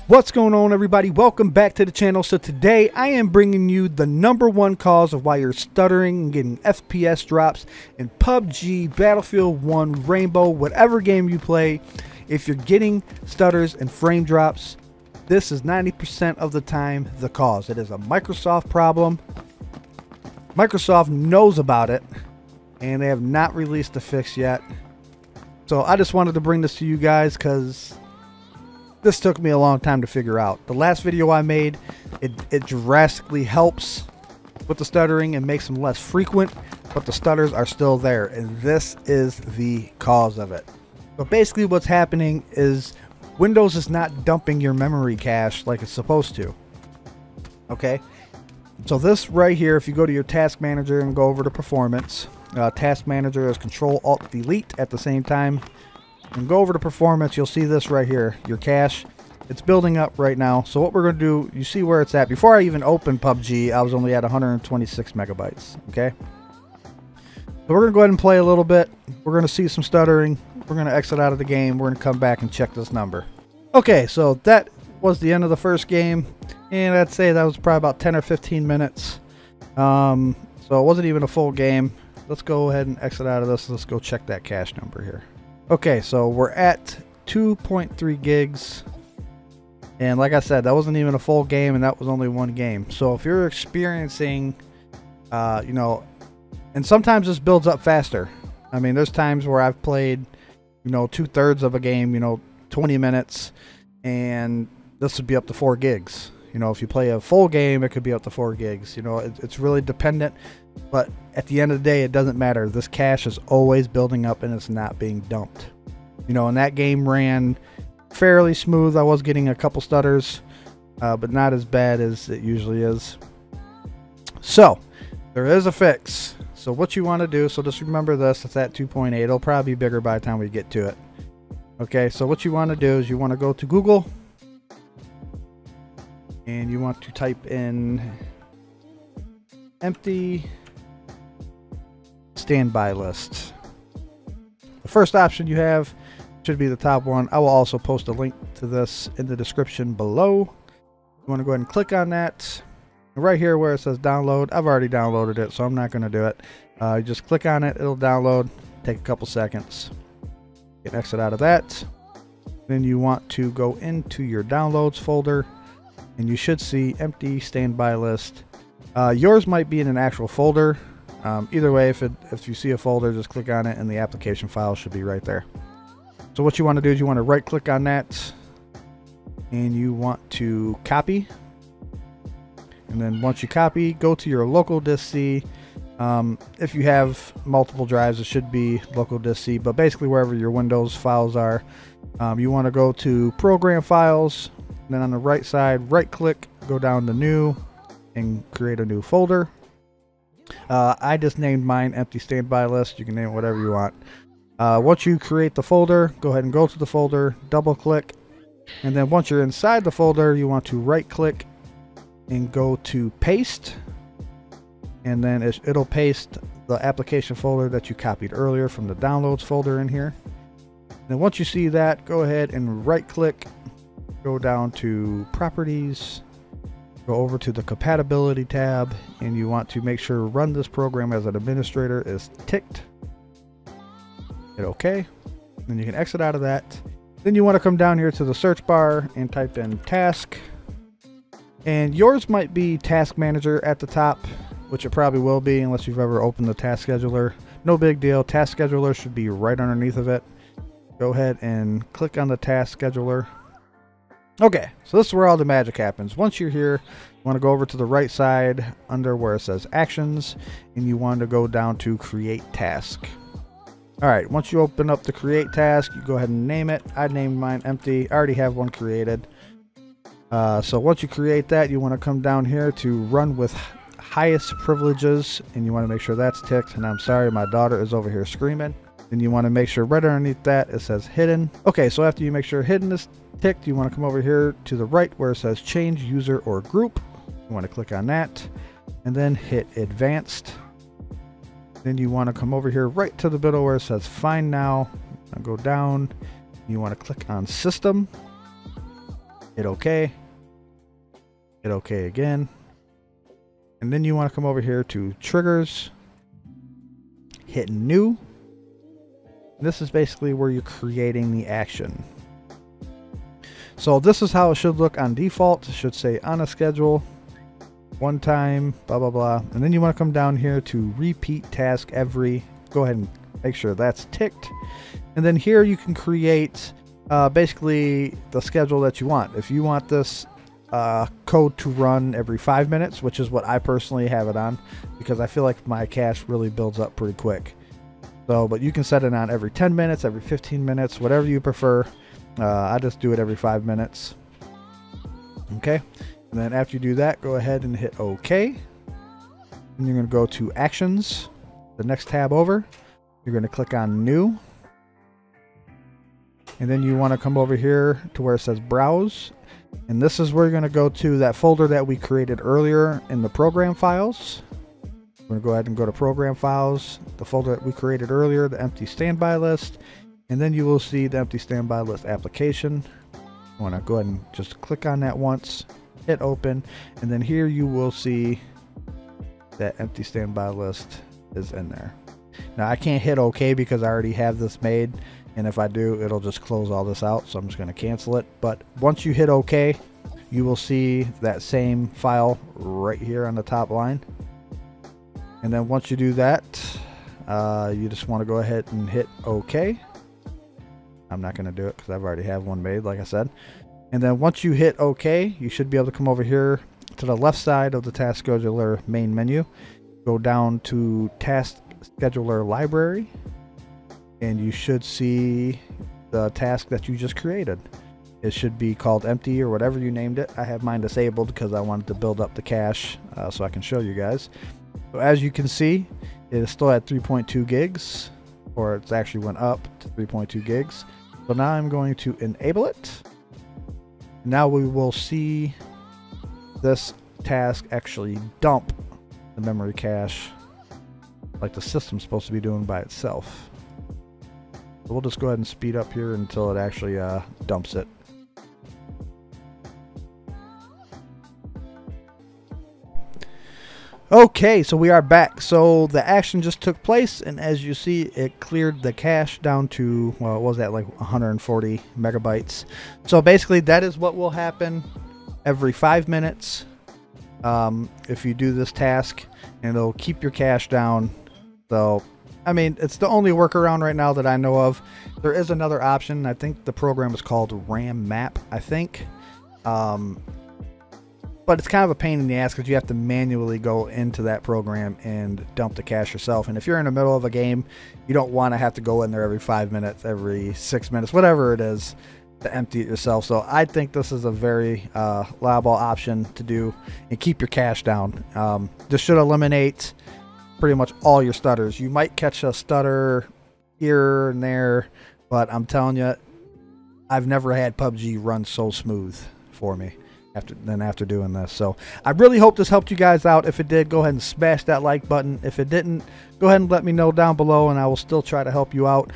What's going on, everybody? Welcome back to the channel. So today I am bringing you the #1 cause of why you're stuttering and getting FPS drops in PUBG, Battlefield 1, Rainbow, whatever game you play. If you're getting stutters and frame drops, this is 90% of the time the cause. It is a Microsoft problem. Microsoft knows about it and they have not released the fix yet. So I just wanted to bring this to you guys because this took me a long time to figure out. The last video I made, it drastically helps with the stuttering and makes them less frequent, but the stutters are still there, and this is the cause of it. So basically what's happening is Windows is not dumping your memory cache like it's supposed to. Okay? So this right here, if you go to your task manager and go over to performance, task manager is Control-Alt-Delete at the same time. And go over to performance, you'll see this right here, your cache. It's building up right now. So what we're going to do, you see where it's at. Before I even opened PUBG, I was only at 126 megabytes. Okay. So we're going to go ahead and play a little bit. We're going to see some stuttering. We're going to exit out of the game. We're going to come back and check this number. Okay, so that was the end of the first game. And I'd say that was probably about 10 or 15 minutes. So it wasn't even a full game. Let's go ahead and exit out of this. Let's go check that cache number here. Okay, so we're at 2.3 gigs, and like I said, that wasn't even a full game, and that was only one game. So if you're experiencing, you know, and sometimes this builds up faster. I mean, there's times where I've played, you know, 2/3 of a game, you know, 20 minutes, and this would be up to 4 gigs. You know, if you play a full game, it could be up to 4 gigs. You know, it's really dependent. But at the end of the day, it doesn't matter. This cache is always building up and it's not being dumped. You know, and that game ran fairly smooth. I was getting a couple stutters, but not as bad as it usually is. So, there is a fix. So what you want to do, so just remember this, it's at 2.8. It'll probably be bigger by the time we get to it. Okay, so what you want to do is you want to go to Google. And you want to type in empty standby list. The first option you have should be the top one. I will also post a link to this in the description below. You want to go ahead and click on that. Right here where it says download, I've already downloaded it, so I'm not going to do it. You just click on it, it'll download, take a couple seconds. You can exit out of that. Then you want to go into your downloads folder, and you should see empty standby list. Yours might be in an actual folder. Either way, if you see a folder, just click on it and the application file should be right there. So what you want to do is you want to right click on that and you want to copy. And then once you copy, go to your local disk C. If you have multiple drives, it should be local disk C, but basically wherever your Windows files are, you want to go to program files. And then on the right side, right click, go down to new and create a new folder. I just named mine empty standby list. You can name it whatever you want. Once you create the folder, go ahead and go to the folder, double click, and then once you're inside the folder, you want to right click and go to paste, and then it'll paste the application folder that you copied earlier from the downloads folder in here. And then once you see that, go ahead and right click, go down to properties, go over to the compatibility tab, and you want to make sure run this program as an administrator is ticked. Hit OK. Then you can exit out of that. Then you want to come down here to the search bar and type in task. And yours might be task manager at the top, which it probably will be unless you've ever opened the task scheduler. No big deal. Task scheduler should be right underneath of it. Go ahead and click on the task scheduler. Okay, so this is where all the magic happens. Once you're here, you want to go over to the right side under where it says actions, and you want to go down to create task. All right, once you open up the create task, you go ahead and name it. I named mine empty. I already have one created. So once you create that, you want to come down here to run with highest privileges, and you want to make sure that's ticked. And I'm sorry, my daughter is over here screaming. Then you want to make sure right underneath that it says hidden. Okay, so after you make sure hidden is ticked, you want to come over here to the right where it says change user or group. You want to click on that and then hit advanced. Then you want to come over here right to the middle where it says find now. Now go down. You want to click on system. hit OK, hit OK again, and then you want to come over here to triggers, hit new. This is basically where you're creating the action. So this is how it should look on default. It should say on a schedule, one time, blah, blah, blah. And then you want to come down here to repeat task every. Go ahead and make sure that's ticked. And then here you can create basically the schedule that you want. If you want this code to run every 5 minutes, which is what I personally have it on, because I feel like my cache really builds up pretty quick. So, but you can set it on every 10 minutes, every 15 minutes, whatever you prefer. I just do it every 5 minutes. Okay. And then after you do that, go ahead and hit OK. And you're going to go to Actions, the next tab over. You're going to click on New. And then you want to come over here to where it says Browse. And this is where you're going to go to that folder that we created earlier in the program files. We're going to go ahead and go to Program Files, the folder that we created earlier, the empty standby list. And then you will see the empty standby list application. You want to go ahead and just click on that once, hit open, and then here you will see that empty standby list is in there. Now I can't hit OK because I already have this made, and if I do, it'll just close all this out, so I'm just going to cancel it. But once you hit OK, you will see that same file right here on the top line. And then once you do that, you just want to go ahead and hit OK. I'm not going to do it because I've already have one made, like I said. And then once you hit OK, you should be able to come over here to the left side of the Task Scheduler main menu. Go down to Task Scheduler Library, and you should see the task that you just created. It should be called empty or whatever you named it. I have mine disabled because I wanted to build up the cache so I can show you guys. So as you can see, it is still at 3.2 gigs, or it's actually went up to 3.2 gigs. So now I'm going to enable it. Now we will see this task actually dump the memory cache like the system's supposed to be doing by itself. So we'll just go ahead and speed up here until it actually dumps it. Okay, so we are back. So the action just took place, and as you see, it cleared the cache down to, well, what was that, like 140 megabytes. So basically that is what will happen every 5 minutes if you do this task, and it'll keep your cache down. So I mean, it's the only workaround right now that I know of. There is another option. I think the program is called RAM Map, I think. But it's kind of a pain in the ass because you have to manually go into that program and dump the cache yourself. And if you're in the middle of a game, you don't want to have to go in there every 5 minutes, every 6 minutes, whatever it is, to empty it yourself. So I think this is a very liable option to do and keep your cache down. This should eliminate pretty much all your stutters. You might catch a stutter here and there, but I'm telling you, I've never had PUBG run so smooth for me after doing this. So I really hope this helped you guys out. If it did, go ahead and smash that like button. If it didn't, go ahead and let me know down below, and I will still try to help you out.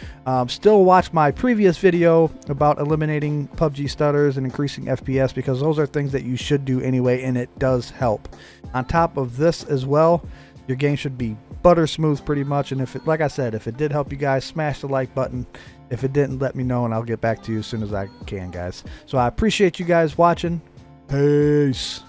Still watch my previous video about eliminating PUBG stutters and increasing FPS, because those are things that you should do anyway, and it does help. On top of this as well, your game should be butter smooth pretty much. And if it, like I said, if it did help you guys, smash the like button. If it didn't, let me know and I'll get back to you as soon as I can, guys. So I appreciate you guys watching. Peace.